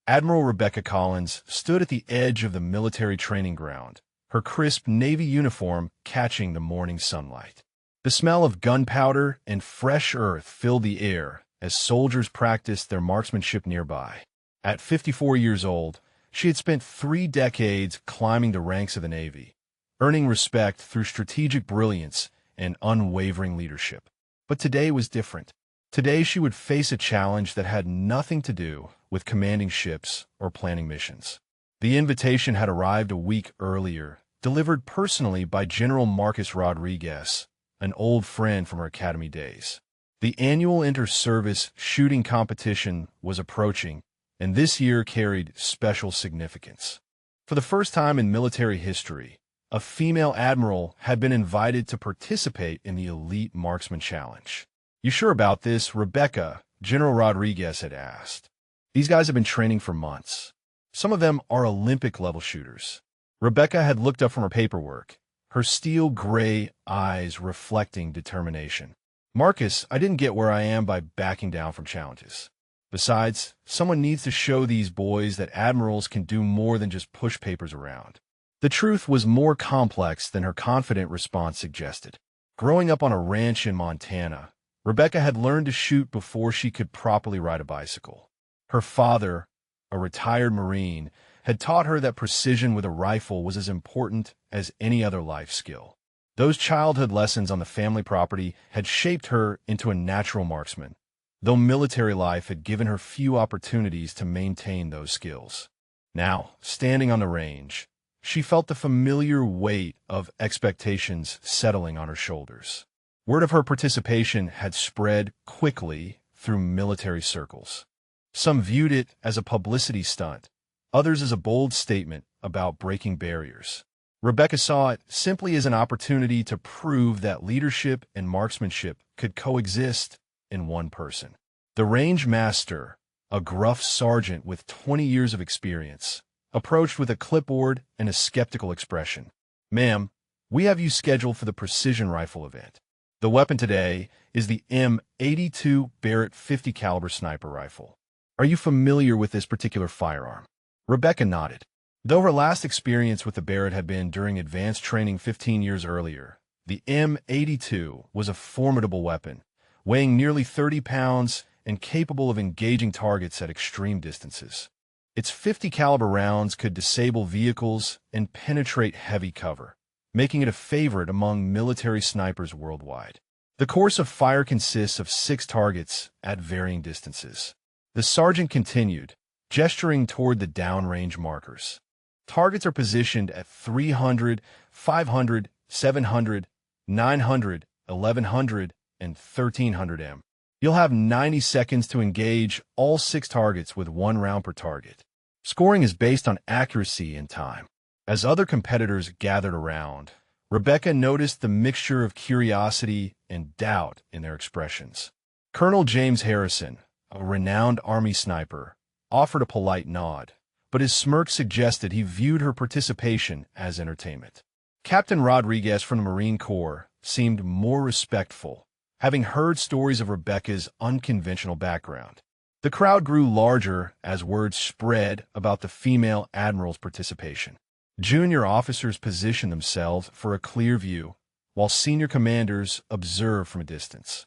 Admiral Rebecca Collins stood at the edge of the military training ground, her crisp Navy uniform catching the morning sunlight. The smell of gunpowder and fresh earth filled the air as soldiers practiced their marksmanship nearby. At 54 years old, she had spent 3 decades climbing the ranks of the Navy, earning respect through strategic brilliance and unwavering leadership. But today was different. Today she would face a challenge that had nothing to do with commanding ships or planning missions. The invitation had arrived a week earlier, delivered personally by General Marcus Rodriguez, an old friend from her academy days. The annual inter-service shooting competition was approaching, and this year carried special significance. For the first time in military history, a female admiral had been invited to participate in the Elite Marksman Challenge. "You sure about this, Rebecca?" General Rodriguez had asked. "These guys have been training for months. Some of them are Olympic-level shooters." Rebecca had looked up from her paperwork, her steel gray eyes reflecting determination. "Marcus, I didn't get where I am by backing down from challenges. Besides, someone needs to show these boys that admirals can do more than just push papers around." The truth was more complex than her confident response suggested. Growing up on a ranch in Montana, Rebecca had learned to shoot before she could properly ride a bicycle. Her father, a retired Marine, had taught her that precision with a rifle was as important as any other life skill. Those childhood lessons on the family property had shaped her into a natural marksman, though military life had given her few opportunities to maintain those skills. Now, standing on the range, she felt the familiar weight of expectations settling on her shoulders. Word of her participation had spread quickly through military circles. Some viewed it as a publicity stunt, others as a bold statement about breaking barriers. Rebecca saw it simply as an opportunity to prove that leadership and marksmanship could coexist in one person. The range master, a gruff sergeant with 20 years of experience, approached with a clipboard and a skeptical expression. "Ma'am, we have you scheduled for the precision rifle event. The weapon today is the M82 Barrett 50 caliber sniper rifle. Are you familiar with this particular firearm?" Rebecca nodded. Though her last experience with the Barrett had been during advanced training 15 years earlier, the M82 was a formidable weapon, weighing nearly 30 pounds and capable of engaging targets at extreme distances. Its 50 caliber rounds could disable vehicles and penetrate heavy cover, making it a favorite among military snipers worldwide. The course of fire consists of 6 targets at varying distances. The sergeant continued, gesturing toward the downrange markers. Targets are positioned at 300, 500, 700, 900, 1100, and 1300 m. You'll have 90 seconds to engage all 6 targets with 1 round per target. Scoring is based on accuracy and time. As other competitors gathered around, Rebecca noticed the mixture of curiosity and doubt in their expressions. Colonel James Harrison, a renowned Army sniper, offered a polite nod, but his smirk suggested he viewed her participation as entertainment. Captain Rodriguez from the Marine Corps seemed more respectful, having heard stories of Rebecca's unconventional background. The crowd grew larger as word spread about the female admiral's participation. Junior officers positioned themselves for a clear view, while senior commanders observed from a distance.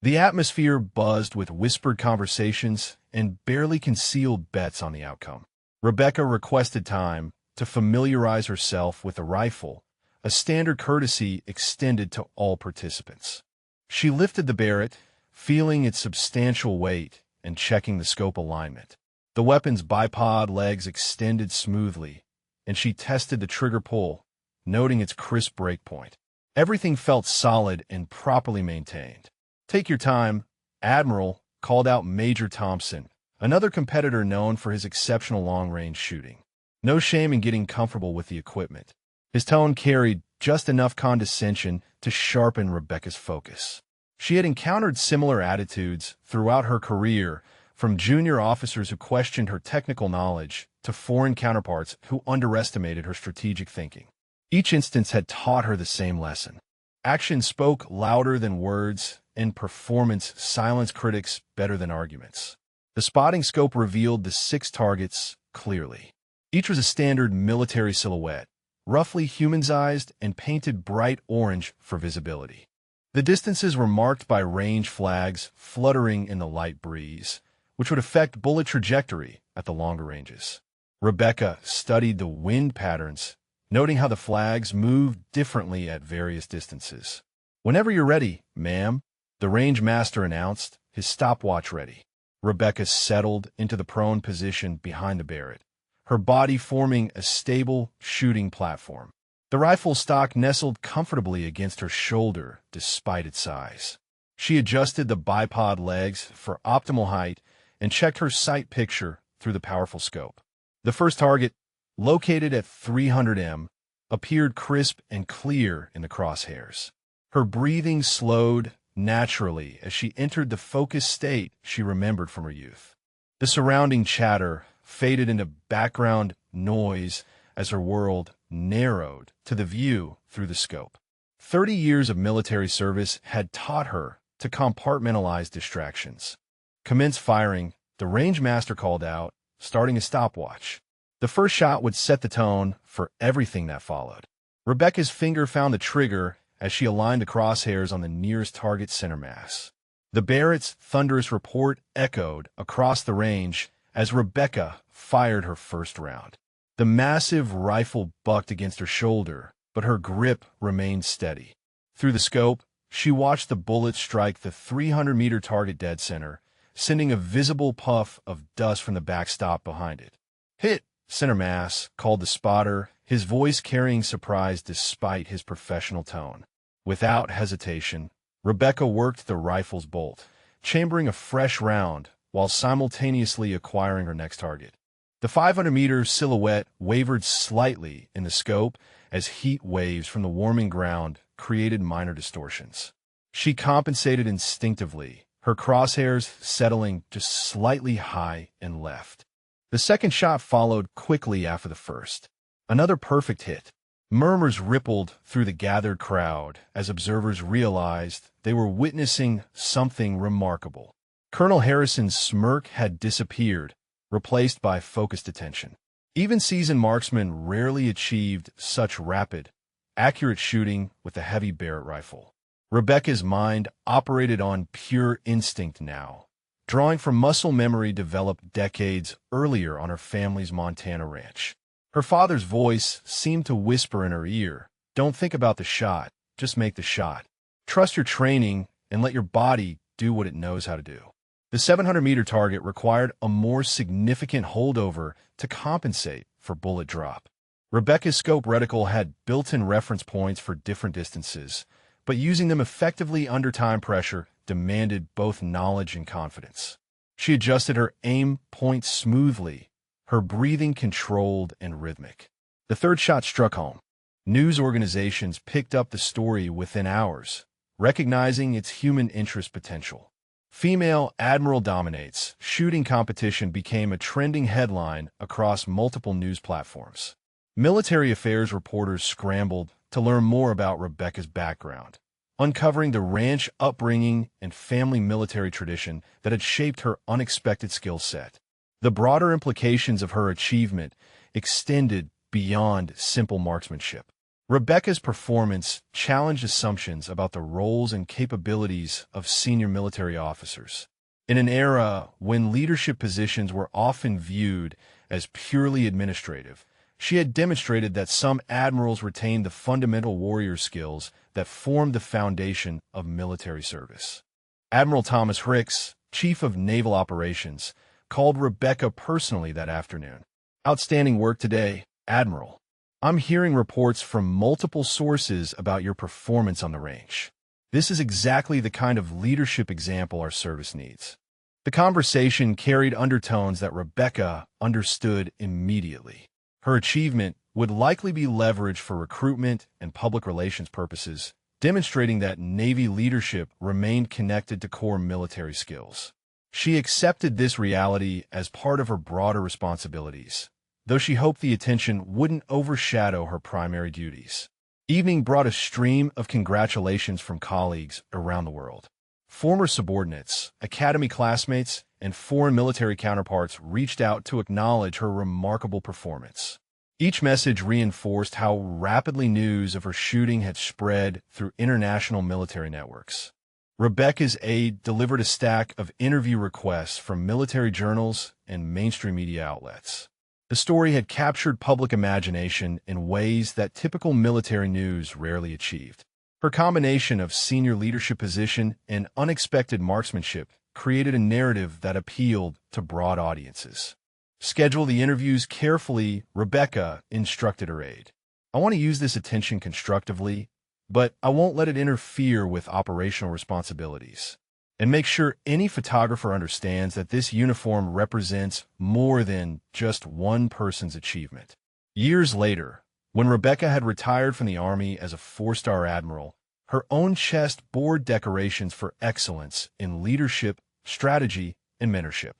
The atmosphere buzzed with whispered conversations and barely concealed bets on the outcome. Rebecca requested time to familiarize herself with the rifle, a standard courtesy extended to all participants. She lifted the Barrett, feeling its substantial weight and checking the scope alignment. The weapon's bipod legs extended smoothly, and she tested the trigger pull, noting its crisp breakpoint. Everything felt solid and properly maintained. "Take your time, Admiral," called out Major Thompson, another competitor known for his exceptional long-range shooting. No shame in getting comfortable with the equipment. His tone carried just enough condescension to sharpen Rebecca's focus. She had encountered similar attitudes throughout her career, from junior officers who questioned her technical knowledge to foreign counterparts who underestimated her strategic thinking. Each instance had taught her the same lesson. Action spoke louder than words, and performance silenced critics better than arguments. The spotting scope revealed the 6 targets clearly. Each was a standard military silhouette, roughly human-sized and painted bright orange for visibility. The distances were marked by range flags fluttering in the light breeze, which would affect bullet trajectory at the longer ranges. Rebecca studied the wind patterns, noting how the flags moved differently at various distances. "Whenever you're ready, ma'am," the range master announced, his stopwatch ready. Rebecca settled into the prone position behind the Barrett, her body forming a stable shooting platform. The rifle stock nestled comfortably against her shoulder despite its size. She adjusted the bipod legs for optimal height and checked her sight picture through the powerful scope. The first target, located at 300 m, appeared crisp and clear in the crosshairs. Her breathing slowed naturally as she entered the focused state she remembered from her youth. The surrounding chatter faded into background noise as her world narrowed to the view through the scope. 30 years of military service had taught her to compartmentalize distractions. "Commence firing," the range master called out, starting a stopwatch. The first shot would set the tone for everything that followed. Rebecca's finger found the trigger as she aligned the crosshairs on the nearest target center mass. The Barrett's thunderous report echoed across the range as Rebecca fired her first round. The massive rifle bucked against her shoulder, but her grip remained steady. Through the scope, she watched the bullet strike the 300-meter target dead center, sending a visible puff of dust from the backstop behind it. "Hit, center mass," called the spotter, his voice carrying surprise despite his professional tone. Without hesitation, Rebecca worked the rifle's bolt, chambering a fresh round while simultaneously acquiring her next target. The 500-meter silhouette wavered slightly in the scope as heat waves from the warming ground created minor distortions. She compensated instinctively, her crosshairs settling just slightly high and left. The second shot followed quickly after the first. Another perfect hit. Murmurs rippled through the gathered crowd as observers realized they were witnessing something remarkable. Colonel Harrison's smirk had disappeared, replaced by focused attention. Even seasoned marksmen rarely achieved such rapid, accurate shooting with a heavy Barrett rifle. Rebecca's mind operated on pure instinct now, drawing from muscle memory developed decades earlier on her family's Montana ranch. Her father's voice seemed to whisper in her ear, "Don't think about the shot, just make the shot. Trust your training and let your body do what it knows how to do." The 700-meter target required a more significant holdover to compensate for bullet drop. Rebecca's scope reticle had built-in reference points for different distances, but using them effectively under time pressure demanded both knowledge and confidence. She adjusted her aim point smoothly, her breathing controlled and rhythmic. The third shot struck home. News organizations picked up the story within hours, recognizing its human interest potential. "Female Admiral dominates. Shooting competition" became a trending headline across multiple news platforms. Military affairs reporters scrambled to learn more about Rebecca's background, uncovering the ranch upbringing and family military tradition that had shaped her unexpected skill set. The broader implications of her achievement extended beyond simple marksmanship. Rebecca's performance challenged assumptions about the roles and capabilities of senior military officers. In an era when leadership positions were often viewed as purely administrative, she had demonstrated that some admirals retained the fundamental warrior skills that formed the foundation of military service. Admiral Thomas Ricks, Chief of Naval Operations, called Rebecca personally that afternoon. "Outstanding work today, Admiral. I'm hearing reports from multiple sources about your performance on the range. This is exactly the kind of leadership example our service needs." The conversation carried undertones that Rebecca understood immediately. Her achievement would likely be leveraged for recruitment and public relations purposes, demonstrating that Navy leadership remained connected to core military skills. She accepted this reality as part of her broader responsibilities, though she hoped the attention wouldn't overshadow her primary duties. Evening brought a stream of congratulations from colleagues around the world. Former subordinates, academy classmates, and foreign military counterparts reached out to acknowledge her remarkable performance. Each message reinforced how rapidly news of her shooting had spread through international military networks. Rebecca's aide delivered a stack of interview requests from military journals and mainstream media outlets. The story had captured public imagination in ways that typical military news rarely achieved. Her combination of senior leadership position and unexpected marksmanship created a narrative that appealed to broad audiences. Schedule the interviews carefully, Rebecca instructed her aide. I want to use this attention constructively, but I won't let it interfere with operational responsibilities. And make sure any photographer understands that this uniform represents more than just one person's achievement. Years later, when Rebecca had retired from the Army as a four-star admiral, her own chest bore decorations for excellence in leadership, strategy, and mentorship.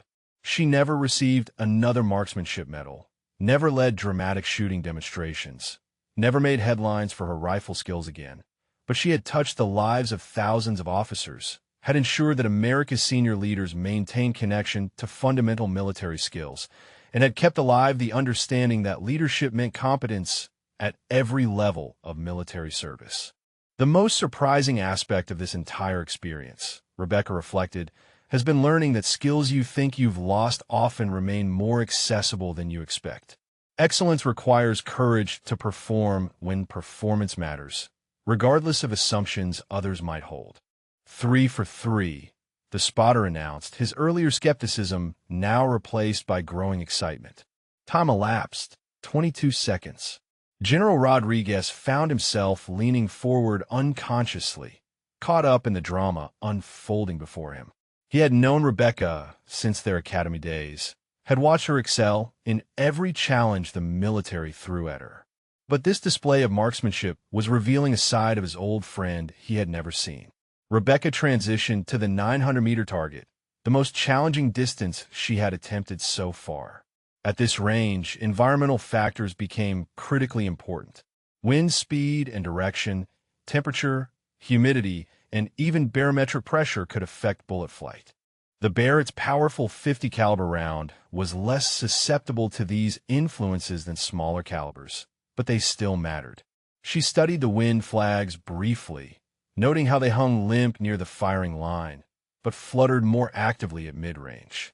She never received another marksmanship medal, never led dramatic shooting demonstrations, never made headlines for her rifle skills again, but she had touched the lives of thousands of officers, had ensured that America's senior leaders maintained connection to fundamental military skills, and had kept alive the understanding that leadership meant competence at every level of military service. The most surprising aspect of this entire experience, Rebecca reflected, has been learning that skills you think you've lost often remain more accessible than you expect. Excellence requires courage to perform when performance matters, regardless of assumptions others might hold. 3 for 3, the spotter announced, his earlier skepticism now replaced by growing excitement. Time elapsed, 22 seconds. General Rodriguez found himself leaning forward unconsciously, caught up in the drama unfolding before him. He had known Rebecca since their academy days, had watched her excel in every challenge the military threw at her. But this display of marksmanship was revealing a side of his old friend he had never seen. Rebecca transitioned to the 900-meter target, the most challenging distance she had attempted so far. At this range, environmental factors became critically important. Wind speed and direction, temperature, humidity, and even barometric pressure could affect bullet flight. The Barrett's powerful .50 caliber round was less susceptible to these influences than smaller calibers, but they still mattered. She studied the wind flags briefly, noting how they hung limp near the firing line, but fluttered more actively at mid-range.